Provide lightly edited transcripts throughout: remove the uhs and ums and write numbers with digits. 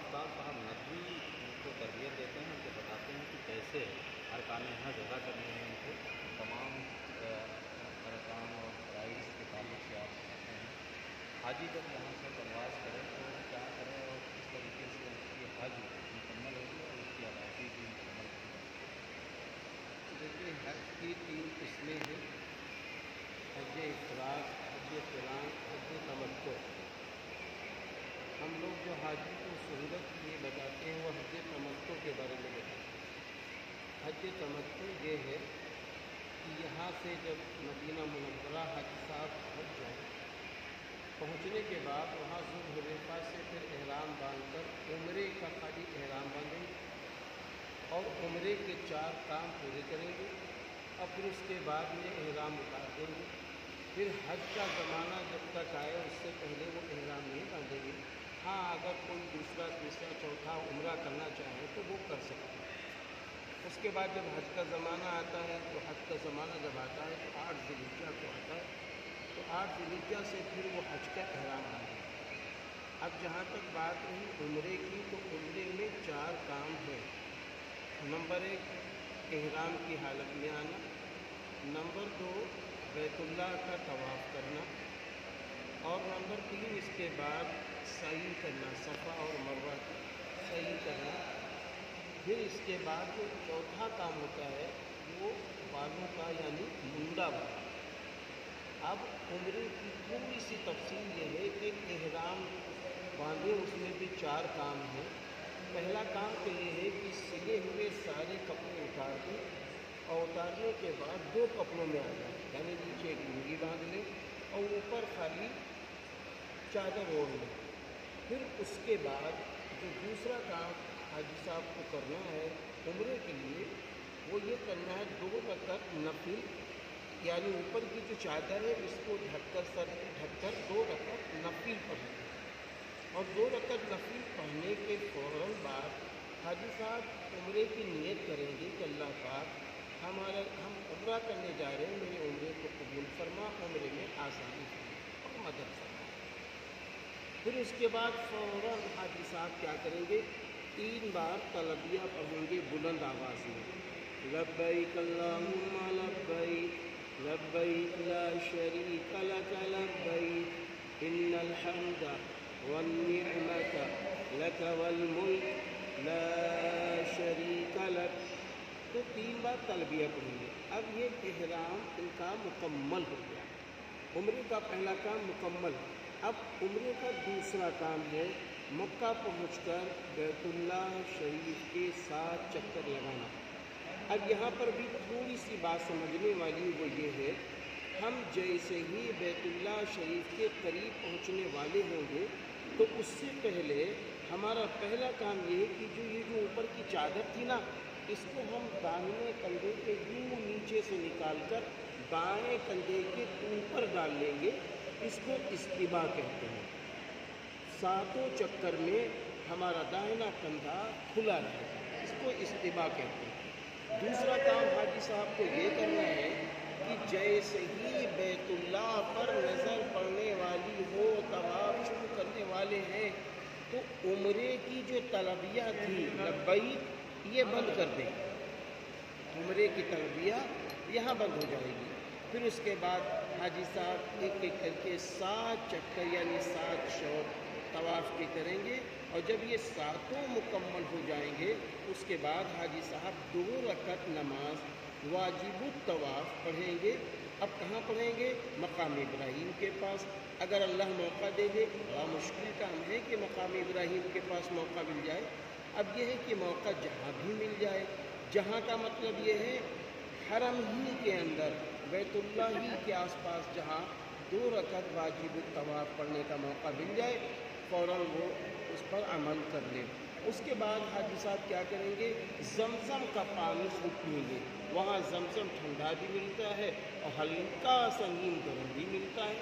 उस्ताद साहब नकवी उनको तरबियत देते हैं, उनको बताते हैं कि कैसे अरकान हज अदा करने हैं, उनको तमाम अरकान और फ़राइज़ के ताल्लुक से आप बताते हैं। हाजी जब यहाँ से प्रवास करें तो क्या करें और किस तरीके से उसकी हज मुकम्मल होगी और उसकी अदायगी भी मुकम्मल होगी। देखिए, हज की 3 किस्में हैं: हज इफ़राद, हज क़िरान, हज तमत्तु। हम लोग जो हाजी को सहूलत के लिए बताते हैं वो हज तमत्तु के बारे में बताते हैं। हज तमत्तु ये है कि यहाँ से जब मदीना मुनव्वरा हाजी साहब पहुँच जाए, पहुँचने के बाद वहाँ ज़ुल्हुलैफ़ा से फिर एहराम बांधकर उम्रे का खाली एहराम बांधेंगे और उम्रे के 4 काम पूरे करेंगे और फिर उसके बाद में एहराम उतार देंगे। फिर हज का ज़माना जब तक आए उससे पहले वो एहराम नहीं बांधेंगे। हाँ, अगर कोई दूसरा तीसरा चौथा उम्रा करना चाहे तो वो कर सकते हैं। उसके बाद जब हज का ज़माना आता है तो हज का ज़माना जब आता है तो 8 ज़िलहिज्जा को आता है, तो 8 ज़िलहिज्जा से फिर वो हज का एहराम बांधेंगे। अब जहाँ तक बात रही उम्रे की, तो उम्रे में 4 काम हैं। नंबर 1 एहराम की हालत में आना, नंबर 2 बैतुल्लाह का तवाफ़ करना, और नंबर 3 इसके बाद सई करना, सफ़ा और मरवा का सई करना। फिर इसके बाद जो चौथा काम होता है वो बालों का यानी मुंडा बांधना। अब उम्रे की थोड़ी सी तफसील ये है कि एहराम बांधे उसमें भी 4 काम हैं। पहला काम तो ये है कि सिले हुए सारे कपड़े उतार दें और उतारने के बाद 2 कपड़ों में आ जाए, यानी नीचे एक लुंगी बांध लें और ऊपर खाली चादर ओढ़ लें। फिर उसके बाद जो दूसरा काम हाजी साहब को करना है उम्रे के लिए, वो ये करना है 2 रकअत नफिल, यानी ऊपर की जो चादर है इसको ढककर, सर को ढककर 2 रकअत नफिल पढ़ें। और 2 रकअत नफिल पढ़ने के फ़ौरन बाद हाजी साहब उम्रे की नियत करेंगे कि अल्लाह पाक हम उम्रा करने जा रहे हैं, मेरे उम्रे को कबूल फरमा, उम्रे में आसानी फरमा और मदद फरमा। फिर उसके बाद फ़ौरन हाजी साहब क्या करेंगे, 3 बार तलबिया पढ़ेंगे बुलंद आवाज़ में। लब्बैक अल्लाहुम्मा लब्बैक, लब्बैक ला शरीका लक लब्बैक, इन्नल हम्दा वन निअमता लक वल मुल्क ला शरीका लक। तो 3 बार तलबिया पढ़ेंगे। अब ये एहराम इनका मुकम्मल हो गया, उम्रे का पहला काम मुकम्मल। अब उम्रे का दूसरा काम है मक्का पहुंचकर बैतुल्लाह शरीफ के 7 चक्कर लगाना। अब यहाँ पर भी थोड़ी सी बात समझने वाली वो ये है, हम जैसे ही बैतुल्लाह शरीफ के करीब पहुँचने वाले होंगे तो उससे पहले हमारा पहला काम ये है कि ये जो ऊपर की चादर थी ना, इसको हम दाहिने कंधे के यूँ नीचे से निकालकर बाएं कंधे के ऊपर डाल लेंगे। इसको इस्तिबा कहते हैं। 7 चक्कर में हमारा दाहिना कंधा खुला रहेगा, इसको इस्तिबा कहते हैं। दूसरा काम हाजी साहब को ये करना है कि जैसे ही बैतुल्लाह पर नज़र पड़ने वाली हो, तवाफ़ शुरू करने वाले हैं, तो उम्रे की जो तलबिया थी लब्बैक, ये बंद कर दें। उम्रे की तलबिया यहाँ बंद हो जाएगी। फिर उसके बाद हाजी साहब एक एक करके 7 चक्कर यानी 7 शौत तवाफ़ के करेंगे, और जब ये 7 मुकम्मल हो जाएंगे उसके बाद हाजी साहब 2 रकअत नमाज वाजिबुत तवाफ़ पढ़ेंगे। अब कहाँ पढ़ेंगे? मकाम इब्राहीम के पास। अगर अल्लाह मौका दे दे, बड़ा मुश्किल काम है कि मकाम इब्राहीम के पास मौका मिल जाए। अब यह है कि मौका जहाँ भी मिल जाए, जहाँ का मतलब ये है हरम ही के अंदर, बैतुल्लाह ही के आसपास जहाँ 2 रकअत वाजिब तवाफ़ पढ़ने का मौका मिल जाए, फ़ौरन वो उस पर अमल कर ले। उसके बाद हाजी साहब क्या करेंगे, ज़मज़म का पानी खूब पिएंगे। वहाँ ज़मज़म ठंडा भी मिलता है और हल्का सा नीम गर्म भी मिलता है,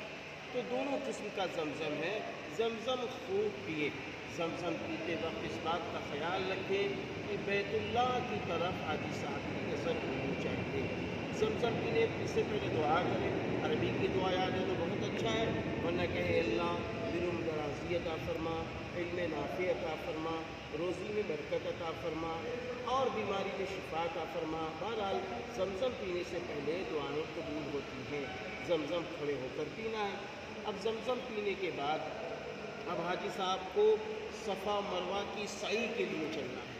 तो दोनों किस्म का ज़मज़म है। ज़मज़म खूब पिए। ज़मज़म पीते वक्त इस बात का ख्याल रखें कि बैतुल्लाह की तरफ हाजी साहब की नज़र होनी चाहिए। ज़मज़म पीने से पहले दुआ करें। अरबी की दुआ याद है तो बहुत अच्छा है, वरना कहे अल्लाह बिरुम दराज़ी अता अता फरमा, इल्म नाफ़ी अता फरमा, रोज़ी में बरकत अता फरमा और बीमारी में शिफा अता फरमा। बहरहाल ज़मज़म पीने से पहले दुआएं कबूल होती हैं। ज़मज़म खड़े होकर पीना है। अब ज़मज़म पीने के बाद अब हाजी साहब को सफ़ा मरवा की सई के लिए चलना है।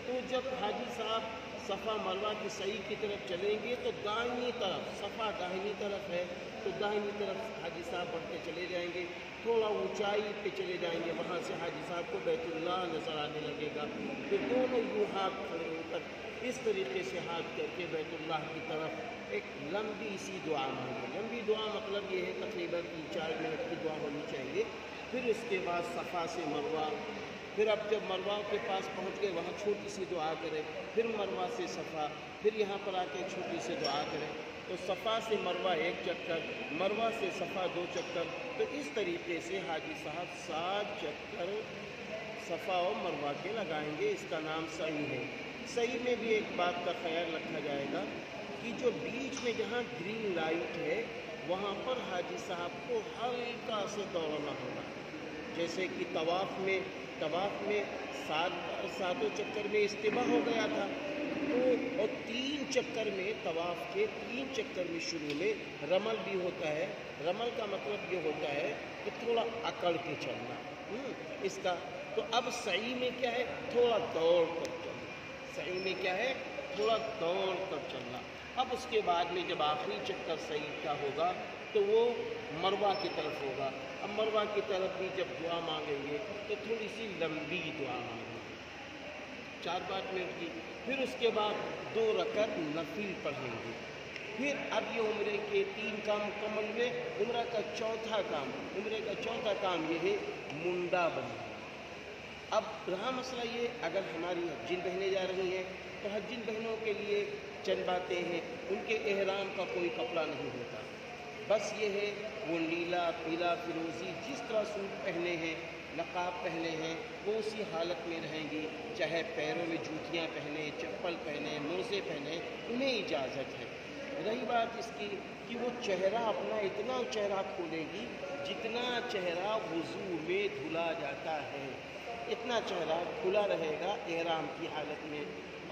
तो जब हाजी साहब सफ़ा मरवा की सई की तरफ चलेंगे तो दाहिनी तरफ, सफ़ा दाहिनी तरफ है तो दाहिनी तरफ हाजी साहब बढ़ते चले जाएंगे, थोड़ा ऊंचाई पे चले जाएंगे, वहाँ से हाजी साहब को बैतुल्लाह नज़र आने लगेगा। फिर दोनों यूँ हाथ खड़े होकर इस तरीके से हाथ करके बैतुल्लाह की तरफ एक लंबी सी दुआ मांगे। लंबी दुआ मतलब ये है तकरीबन 3-4 मिनट की दुआ होनी चाहिए। फिर उसके बाद सफ़ा से मरवा, फिर अब जब मरवा के पास पहुंच गए वहाँ छोटी सी दुआ करें, फिर मरवा से सफ़ा, फिर यहाँ पर आके छोटी सी दुआ करें। तो सफ़ा से मरवा 1 चक्कर, मरवा से सफ़ा 2 चक्कर। तो इस तरीके से हाजी साहब 7 चक्कर सफ़ा और मरवा के लगाएंगे। इसका नाम सही है। सही में भी एक बात का ख्याल रखा जाएगा कि जो बीच में जहाँ ग्रीन लाइट है वहाँ पर हाजी साहब को हल्का से दौड़ना होगा। जैसे कि तवाफ़ में 7 चक्कर में इस्तिबा हो गया था, तो और 3 चक्कर में तवाफ़ के 3 चक्कर में शुरू में रमल भी होता है। रमल का मतलब ये होता है कि थोड़ा अकड़ के चलना। इसका तो अब सही में क्या है, थोड़ा दौड़ कर चलना। सही में क्या है, थोड़ा दौड़ कर चलना। अब उसके बाद में जब आखिरी चक्कर सही का होगा तो वो मरवा की तरफ होगा। अब मरवा की तरफ भी जब दुआ मांगेंगे तो थोड़ी सी लंबी दुआ मांगेंगे, 4-5 मिनट की। फिर उसके बाद 2 रकअत नफिल पढ़ेंगे। फिर अब ये उम्रे के 3 काम मुकम्मल हुए। उम्र का चौथा काम ये है मुंडा बनना। अब रहा मसला ये, अगर हमारी हज्जिन बहनें जा रही हैं तो हज्जिन बहनों के लिए चंद बातें हैं। उनके एहराम का कोई कपड़ा नहीं होता, बस ये है वो नीला, पीला, फिरोज़ी जिस तरह सूट पहने हैं, नक़ाब पहने हैं, वो उसी हालत में रहेंगी। चाहे पैरों में जूतियाँ पहने, चप्पल पहने, मोज़े पहने, उन्हें इजाज़त है। रही बात इसकी कि वो चेहरा अपना इतना चेहरा खोलेगी जितना चेहरा वुज़ू में धुला जाता है, इतना चेहरा खुला रहेगा एहराम की हालत में।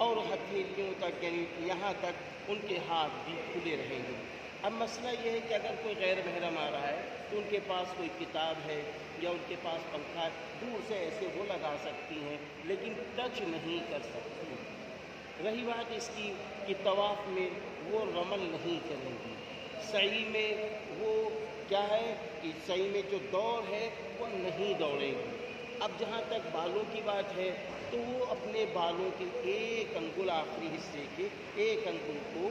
और हथेलियों तक, यानी यहाँ तक उनके हाथ भी खुले रहेंगे। अब मसला ये है कि अगर कोई गैर महरम आ रहा है तो उनके पास कोई किताब है या उनके पास पंखा है, दूर से ऐसे वो लगा सकती हैं लेकिन टच नहीं कर सकती। रही बात इसकी कि तवाफ़ में वो रमल नहीं करेंगी। सही में वो क्या है कि सही में जो दौड़ है वो नहीं दौड़ेंगी। अब जहाँ तक बालों की बात है तो वो अपने बालों के एक अंगुल, आखिरी हिस्से के एक अंगुल को,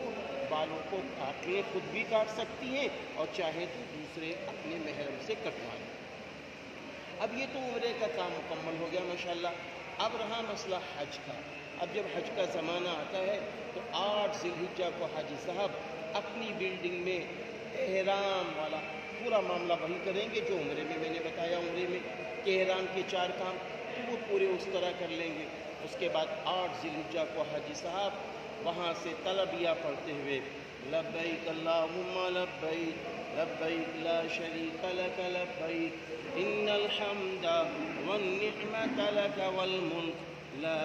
बालों को काटने खुद भी काट सकती हैं और चाहे तो दूसरे अपने महरम से कटवा लें। अब ये तो उम्रे का काम मुकम्मल हो गया माशाल्लाह। अब रहा मसला हज का। अब जब हज का ज़माना आता है तो 8 ज़िलहिज्जा को हाजी साहब अपनी बिल्डिंग में एहराम वाला पूरा मामला वही करेंगे जो उम्रे में मैंने बताया। उम्रे में के एहराम के 4 काम तो वो पूरे उस तरह कर लेंगे। उसके बाद 8 ज़िलहिज्जा को हाजी साहब वहाँ से तलबिया पढ़ते हुए लब्बैक अल्लाहुम्मा लब्बैक लब्बैक ला शरीक लक लब्बैक इन्नल हम्दा वन निअमत लक वल मुल्क ला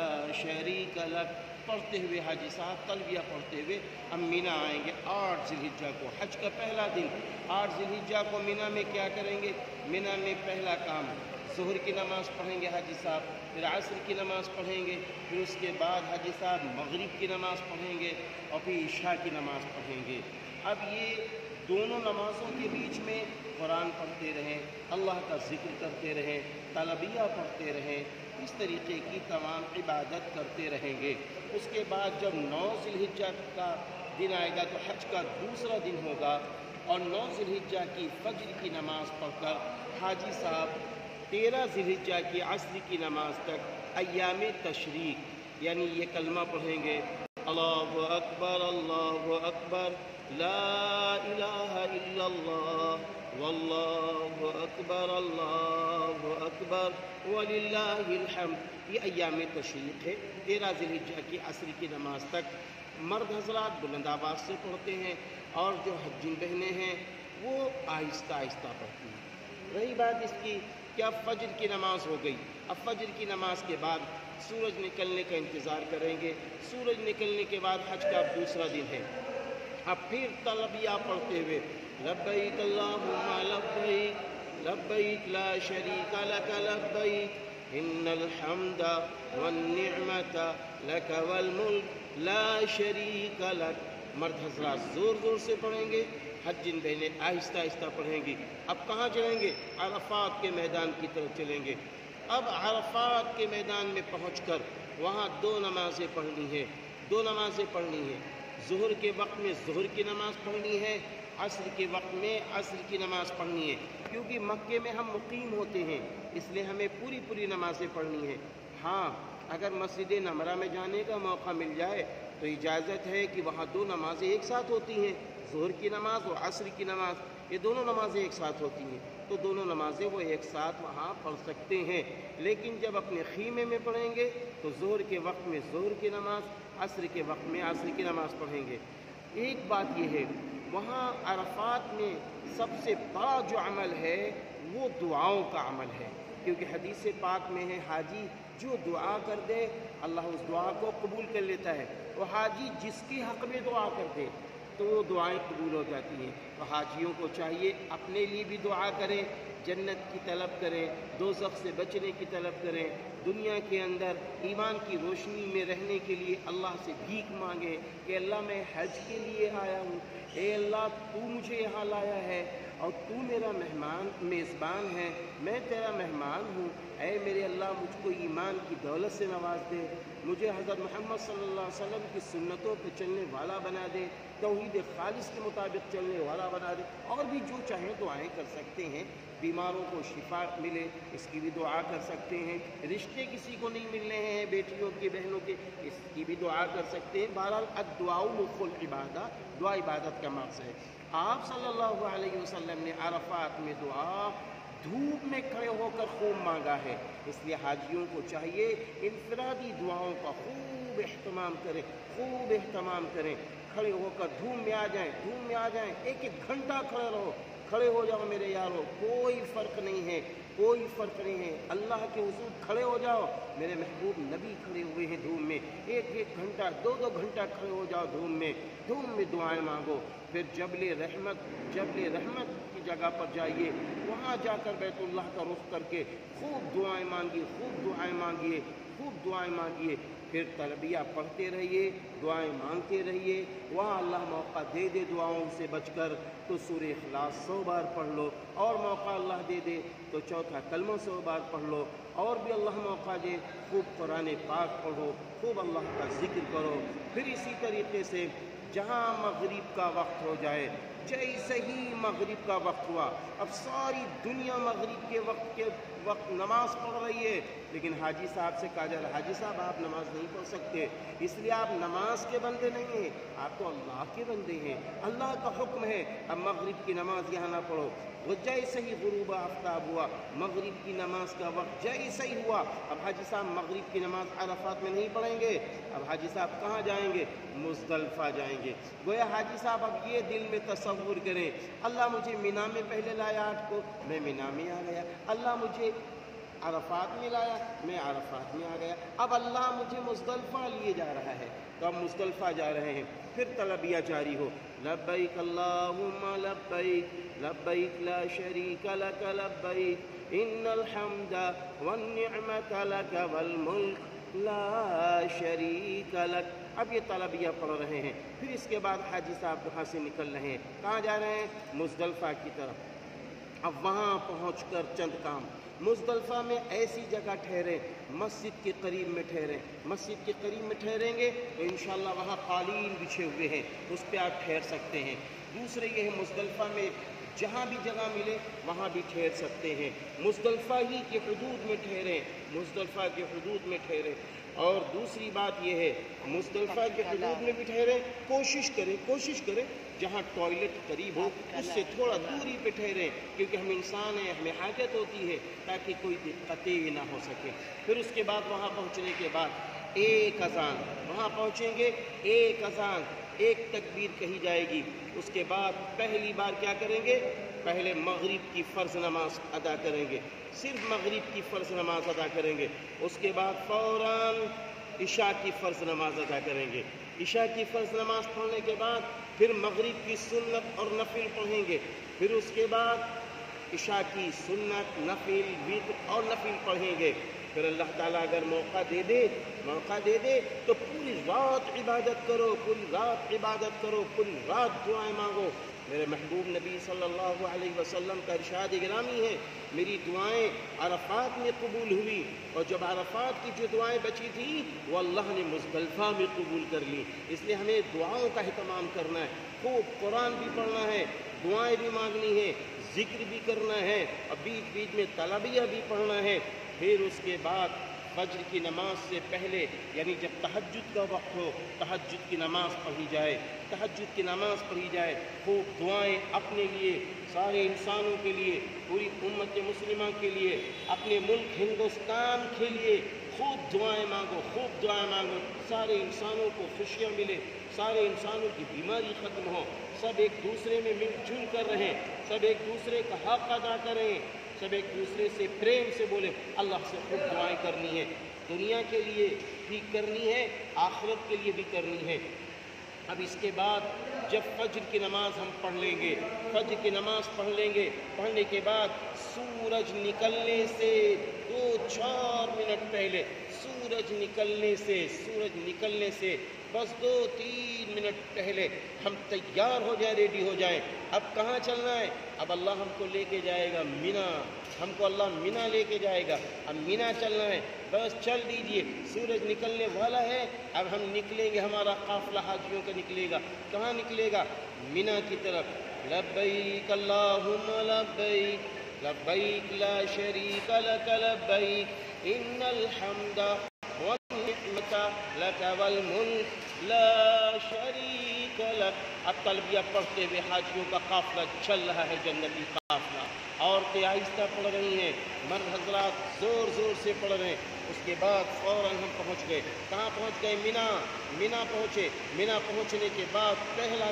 शरीक लक पढ़ते हुए हाजी साहब तलबिया पढ़ते हुए हम मीना आएंगे 8 ज़िलहिज्जा को, हज का पहला दिन। 8 ज़िलहिज्जा को मीना में क्या करेंगे? मीना में पहला काम ज़ुहर की नमाज़ पढ़ेंगे हाजी साहब, फिर असर की नमाज़ पढ़ेंगे, फिर उसके बाद हाजी साहब मगरिब की नमाज़ पढ़ेंगे और फिर इशा की नमाज़ पढ़ेंगे। अब ये दोनों नमाज़ों के बीच में कुरान पढ़ते रहें, अल्लाह का ज़िक्र करते रहें, तलबिया पढ़ते रहें, इस तरीके की तमाम इबादत करते रहेंगे। उसके बाद जब 9 ज़िलहिज्जा का दिन आएगा तो हज का दूसरा दिन होगा और 9 ज़िलहिज्जा की फज्र की नमाज़ पढ़कर हाजी साहब 13 ज़िलहिज्जा की असर की नमाज तक अय्याम तशरीक यानी ये कलमा पढ़ेंगे, अल्लाहु अकबर ला इलाहा इल्लल्लाह वल्लाहु अकबर अल्लाहु अकबर वलिल्लाहिल हम्द। ये अय्याम तशरीक है। 13 ज़िलहिज्जा की असर की नमाज तक मर्द हज़रात बुलंद आवाज़ से पढ़ते हैं और जो हज्जिन बहनें हैं वो आहिस्ता आहिस्ता पढ़ती हैं। रही बात इसकी कि अब फजर की नमाज हो गई। अब फजर की नमाज के बाद सूरज निकलने का इंतज़ार करेंगे। सूरज निकलने के बाद हज का अब दूसरा दिन है। अब फिर तलबिया पढ़ते हुए लब्बैक अल्लाहुम्मा लब्बैक लब्बैक ला शरीका लक लब्बैक इन्नल हम्दा वन निअमता लक वल मुल्क ला शरीका लक। मर्द हज़रात ज़ोर ज़ोर से पढ़ेंगे, हज्जिन बहनें आहिस्ता आहिस्ता पढ़ेंगी। अब कहाँ चलेंगे? अरफात के मैदान की तरफ चलेंगे। अब अरफात के मैदान में पहुंचकर वहाँ दो नमाज़ें पढ़नी है, दो नमाज़ें पढ़नी है। ज़ुहर के वक्त में ज़ुहर की नमाज़ पढ़नी है, असर के वक्त में असर की नमाज़ पढ़नी है। क्योंकि मक्के में हम मुकीम होते हैं, इसलिए हमें पूरी पूरी नमाज़ें पढ़नी है। हाँ, अगर मस्जिद नमरा में जाने का मौका मिल जाए तो इजाज़त है कि वहाँ दो नमाज़ें एक साथ होती हैं, ज़ुहर की नमाज़ और असर की नमाज़, ये दोनों नमाज़ें एक साथ होती हैं, तो दोनों नमाज़ें वो एक साथ वहाँ पढ़ सकते हैं। लेकिन जब अपने खीमे में पढ़ेंगे तो ज़ुहर के वक्त में ज़ुहर की नमाज़, असर के वक्त में असर की नमाज़ पढ़ेंगे। एक बात ये है, वहाँ अरफात में सबसे बड़ा जो अमल है वो दुआओं का अमल है। क्योंकि हदीस पाक में है, हाजी जो दुआ कर दे अल्लाह उस दुआ को कबूल कर लेता है। और हाजी जिसके हक़ में दुआ कर दे तो वो दुआएं कबूल हो जाती हैं। तो हाजियों को चाहिए अपने लिए भी दुआ करें, जन्नत की तलब करें, दोज़ख से बचने की तलब करें, दुनिया के अंदर ईमान की रोशनी में रहने के लिए अल्लाह से भीख मांगे कि अल्लाह मैं हज के लिए आया हूँ, ए अल्लाह तू मुझे यहाँ लाया है और तू मेरा मेज़बान है, मैं तेरा मेहमान हूँ। ऐ मेरे अल्लाह मुझको ईमान की दौलत से नवाज दे, मुझे हज़रत मोहम्मद सल्लल्लाहु अलैहि वसल्लम की सुन्नतों पर चलने वाला बना दे, तौहीद खालिस के मुताबिक चलने वाला बना दे। और भी जो चाहें दुआएं कर सकते हैं। बीमारों को शिफा मिले इसकी भी दुआ कर सकते हैं। रिश्ते किसी को नहीं मिलने हैं, बेटियों के बहनों के, इसकी भी दुआ कर सकते हैं। बहरहाल अद्दुआउ मुख्फुल इबादा, दुआ इबादत का मकसद है। आप सल्लल्लाहु अलैहि वसल्लम ने अरफात में दुआ धूप में खड़े होकर खूब मांगा है। इसलिए हाजियों को चाहिए इनफरादी दुआओं का खूब एहतमाम करें, खूब एहतमाम करें। खड़े होकर धूप में आ जाएं, धूप में आ जाएं, एक एक घंटा खड़े रहो, खड़े हो जाओ मेरे यारों, कोई फ़र्क नहीं है, कोई फ़र्क नहीं है। अल्लाह के हुजूर खड़े हो जाओ। मेरे महबूब नबी खड़े हुए हैं धूप में, एक एक घंटा, दो दो घंटा खड़े हो जाओ धूप में दुआएं मांगो। फिर जबले रहमत की जगह पर जाइए, वहाँ जाकर बैतुल्लाह का रुख करके खूब दुआएं मांगिए, खूब दुआएं मांगिए, खूब दुआएं मांगिए। फिर तलबिया पढ़ते रहिए, दुआएं मांगते रहिए। वहाँ अल्लाह मौका दे दे दुआओं से बचकर तो सूरह इखलास 100 बार पढ़ लो, और मौका अल्लाह दे दे तो चौथा कलमा 100 बार पढ़ लो, और भी अल्लाह मौका दे खूब कुरान पाक पढ़ो, खूब अल्लाह का जिक्र करो। फिर इसी तरीके से जहाँ मगरिब का वक्त हो जाए, जैसे ही मगरिब का वक्त हुआ, अब सारी दुनिया मगरिब के वक्त नमाज पढ़ रही है, लेकिन हाजी साहब से कहा जा रहा है हाजी साहब आप नमाज नहीं पढ़ सकते, इसलिए आप नमाज के बंदे नहीं हैं, आप तो अल्लाह के बंदे हैं। अल्लाह का हुक्म है अब मगरिब की नमाज यहाँ ना पढ़ो। वो जैसे ही गुरूब आफ्ताब हुआ, मगरिब की नमाज का वक्त जैसे ही हुआ, अब हाजी साहब मगरिब की नमाज अरफात में नहीं पढ़ेंगे। अब हाजी साहब कहाँ जाएंगे? मुज़दलिफ़ा जाएंगे। गोया हाजी साहब अब ये दिल में तसव्वुर करें, अल्लाह मुझे मिना में पहले लाया 8 को, मैं मिना में आ गया। अल्लाह मुझे अरफात में लाया, मैं अरफात में आ गया। अब अल्लाह मुझे मुज़दलिफ़ा लिए जा रहा है, तो अब मुज़दलिफ़ा जा रहे हैं। फिर तलबिया जारी हो, लब्बैक अल्लाहुम्मा लब्बैक लब्बैक ला शरीका लक लब्बैक इन्नल हम्दा वन निअमता लक वल मुल्क ला शरीका लक। अब ये तलबिया पढ़ रहे हैं। फिर इसके बाद हाजी साहब वहाँ से निकल रहे हैं। कहाँ जा रहे हैं? मुज़दलिफ़ा की तरफ। अब वहाँ पहुँचकर चंद काम, मुज़दलिफ़ा में ऐसी जगह ठहरे, मस्जिद के करीब में ठहरें। मस्जिद के करीब में ठहरेंगे तो इंशाअल्लाह वहाँ कालीन बिछे हुए हैं, उस पर आप ठहर सकते हैं। दूसरे ये है मुज़दलिफ़ा में जहाँ भी जगह मिले वहाँ भी ठहर सकते हैं। मुज़दलिफ़ा ही के हुदूद में ठहरें, मुज़दलिफ़ा के हुदूद में ठहरें। और दूसरी बात यह है, मुज़दलिफ़ा के हुदूद में भी ठहरें, कोशिश करें जहाँ टॉयलेट करीब हो उससे थोड़ा दूरी पे ठहरें, क्योंकि हम इंसान हैं, हमें हाजत होती है, ताकि कोई दिक्कतें ना हो सके। फिर उसके बाद वहाँ पहुँचने के बाद एक अज़ान, वहाँ पहुँचेंगे एक अज़ान, एक तकबीर कही जाएगी। उसके बाद पहली बार क्या करेंगे? پہلے مغرب کی فرض نماز ادا کریں گے، صرف مغرب کی فرض نماز ادا کریں گے، اس کے بعد فوراً عشاء کی فرض نماز ادا کریں گے، عشاء کی فرض نماز پڑھنے کے بعد پھر مغرب کی سنت اور نفل پڑھیں گے، پھر اس کے بعد عشاء کی سنت، نفل، وتر اور نفل پڑھیں گے، پھر اللہ تعالیٰ اگر موقع دے دے تو پوری رات عبادت کرو، پوری رات عبادت کرو، پوری رات دعائیں مانگو۔ میرے محبوب نبی صلی اللہ علیہ وسلم کا ارشاد گرامی ہے، میری دعائیں عرفات میں قبول ہوئی، اور جب عرفات کی جو دعائیں بچی تھی وہ اللہ نے مزدلفہ میں قبول کر لی۔ اس لیے ہمیں دعاؤں کا اہتمام کرنا ہے، خوب قرآن بھی پڑھنا ہے، دعائیں بھی مانگنی ہے، ذکر بھی کرنا ہے، اور بیچ بیچ میں تلبیہ بھی پڑھنا ہے۔ پھر اس کے بعد فجر کی نماز سے پہلے، یعنی جب تہجد کا وقت ہو، تہجد کی نماز پڑھی جائے، تہجد کی نماز پڑھی جائے، خوب دعائیں اپنے لیے، سارے انسانوں کے لیے، پوری امت مسلمہ کے لیے، اپنے ملک ہندوستان کے لیے خوب دعائیں مانگو، خوب دعائیں مانگو، سارے انسانوں کو خوشیاں ملے، سارے انسانوں کی بیماری ختم ہو، سب ایک دوسرے میں مل جل کر رہیں، سب ایک دوسرے کا حق ادا کریں، سب ایک دوسرے سے پریم سے بولے۔ اللہ سے خوب دعائیں کرنی ہے، دنیا کے لیے بھی کرنی ہے، آخرت کے لیے بھی کرنی ہے۔ اب اس کے بعد جب فجر کی نماز ہم پڑھ لیں گے، فجر کی نماز پڑھ لیں گے، پڑھنے کے بعد سورج نکلنے سے 2-4 منٹ پہلے، سورج نکلنے سے بس 2-3 منٹ پہلے ہم تیار ہو جائیں، ریڈی ہو جائیں۔ اب کہاں چلنا ہے؟ اب اللہ ہم کو لے کے جائے گا مینا، ہم کو اللہ مینا لے کے جائے گا، اب مینا چلنا ہے، بس چل دیجئے، سورج نکلنے والا ہے، اب ہم نکلیں گے، ہمارا قافلہ حاجیوں کا نکلے گا۔ کہاں نکلے گا؟ مینا کی طرف۔ لبیک اللہم لبیک، لبیک لا شریک لک لبیک، ان الحمد والنعمت لک والملک لا شریک لک۔ اب تلبیہ پڑھتے ہوئے حاجیوں کا قافلہ چل رہا ہے، جنتی قافلہ، عورتیں آہستہ پڑھ رہی ہیں، مرد حضرات زور زور سے پڑھ رہے ہیں۔ اس کے بعد فوراً ہم پہنچ گئے، کہاں پہنچ گئے؟ مینا پہنچے۔ مینا پہنچنے کے بعد پہلا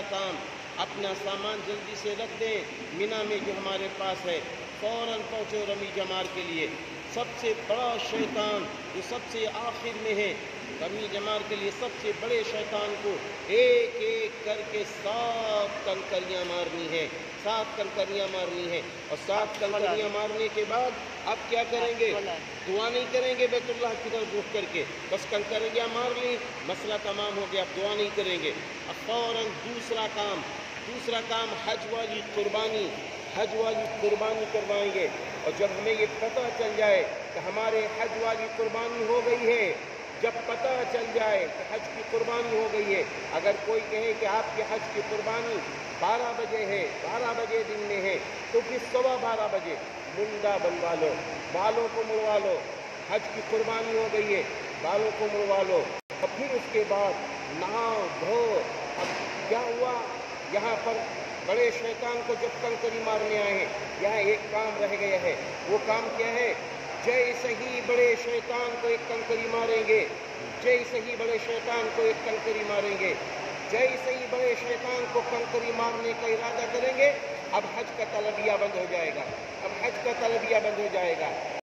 کام اپنا سامان جلدی سے رکھ دیں مینا میں جو ہمارے پاس ہے، فوراً پہنچو رمی جمار کے لیے۔ سب سے بڑا شیطان جو سب سے آخر میں ہے، رمی جمار کے لیے سب سے بڑے شیطان کو ایک ایک کر کے 7 کنکریاں مارنی ہے، 7 کنکریاں مارنی ہے، اور 7 کنکریاں مارنے کے بعد اب کیا کریں گے؟ دعا نہیں کریں گے بیت اللہ کی طرف رخ کر کے، بس کنکریاں مار لی، مسئلہ تمام ہو گیا، اب دعا نہیں کریں گے۔ اب فوراً دوسرا کام حج والی قربانی کروائیں گے، اور جب ہمیں یہ پتہ چل جائے کہ ہمارے حج والی قربانی ہو گئی ہے، جب پتہ چل جائے کہ حج کی قربانی ہو گئی ہے، اگر کوئی کہے کہ آپ کے حج کی قربانی 12 بجے ہے، 12 بجے دن میں ہے، تو پھر 12:15 بجے منڈا بنوا لو، بالوں کو مڑوا لو، حج کی قربانی ہو گئی ہے، بالوں کو مڑوا لو، اور پھر اس کے بعد نہاؤ دھو۔ اب کیا ہوا؟ یہاں پر بڑے شیطان کو جب کنکری مارنے آئے ہیں، یہاں ایک کام رہ گیا ہے، وہ کام کیا ہے؟ جیسے ہی بڑے شیطان کو ایک کنکری ماریں گے، جیسے ہی بڑے شیطان کو کنکری مارنے کا ارادہ کریں گے، اب حج کا تلبیہ بند ہو جائے گا،